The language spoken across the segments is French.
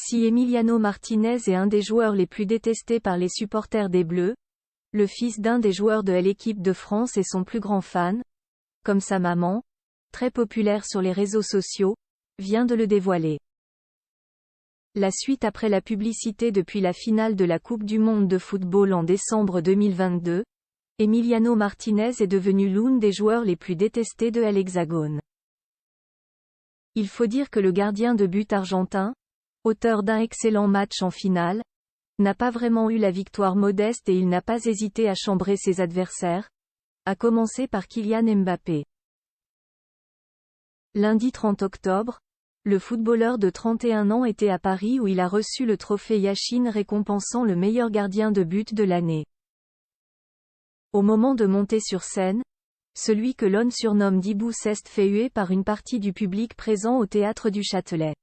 Si Emiliano Martinez est un des joueurs les plus détestés par les supporters des Bleus, le fils d'un des joueurs de l'équipe de France est son plus grand fan, comme sa maman, très populaire sur les réseaux sociaux, vient de le dévoiler. La suite après la publicité depuis la finale de la Coupe du monde de football en décembre 2022, Emiliano Martinez est devenu l'un des joueurs les plus détestés de l'Hexagone. Il faut dire que le gardien de but argentin, auteur d'un excellent match en finale, n'a pas vraiment eu la victoire modeste et il n'a pas hésité à chambrer ses adversaires, à commencer par Kylian Mbappé. Lundi 30 octobre, le footballeur de 31 ans était à Paris où il a reçu le trophée Yashin récompensant le meilleur gardien de but de l'année. Au moment de monter sur scène, celui que l'on surnomme Dibou s'est fait huer par une partie du public présent au théâtre du Châtelet.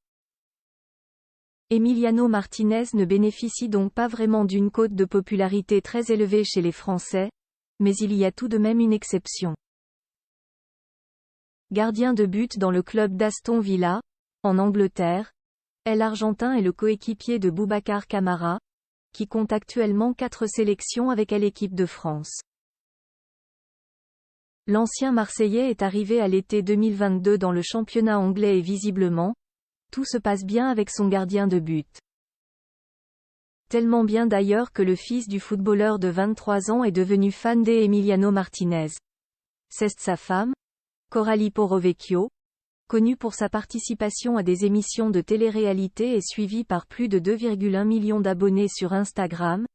Emiliano Martinez ne bénéficie donc pas vraiment d'une cote de popularité très élevée chez les Français, mais il y a tout de même une exception. Gardien de but dans le club d'Aston Villa, en Angleterre, l'Argentin est le coéquipier de Boubacar Kamara, qui compte actuellement 4 sélections avec l'équipe de France. L'ancien Marseillais est arrivé à l'été 2022 dans le championnat anglais et visiblement, tout se passe bien avec son gardien de but. Tellement bien d'ailleurs que le fils du footballeur de 23 ans est devenu fan d'Emiliano Martinez. C'est sa femme, Coralie Porrovecchio, connue pour sa participation à des émissions de télé-réalité et suivie par plus de 2,1 millions d'abonnés sur Instagram,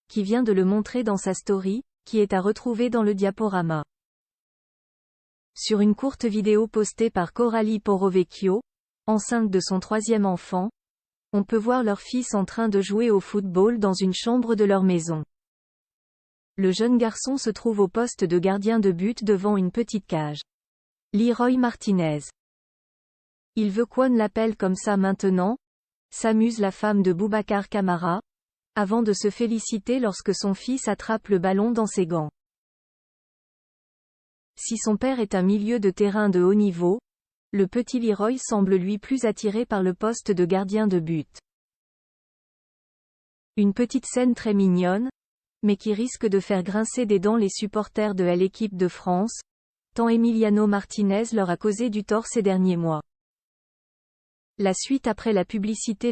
qui vient de le montrer dans sa story, qui est à retrouver dans le diaporama. Sur une courte vidéo postée par Coralie Porrovecchio, enceinte de son 3e enfant, on peut voir leur fils en train de jouer au football dans une chambre de leur maison. Le jeune garçon se trouve au poste de gardien de but devant une petite cage. Leroy Martinez. Il veut qu'on l'appelle comme ça maintenant, s'amuse la femme de Boubacar Kamara, avant de se féliciter lorsque son fils attrape le ballon dans ses gants. Si son père est un milieu de terrain de haut niveau, le petit Leroy semble lui plus attiré par le poste de gardien de but. Une petite scène très mignonne, mais qui risque de faire grincer des dents les supporters de l'équipe de France, tant Emiliano Martinez leur a causé du tort ces derniers mois. La suite après la publicité.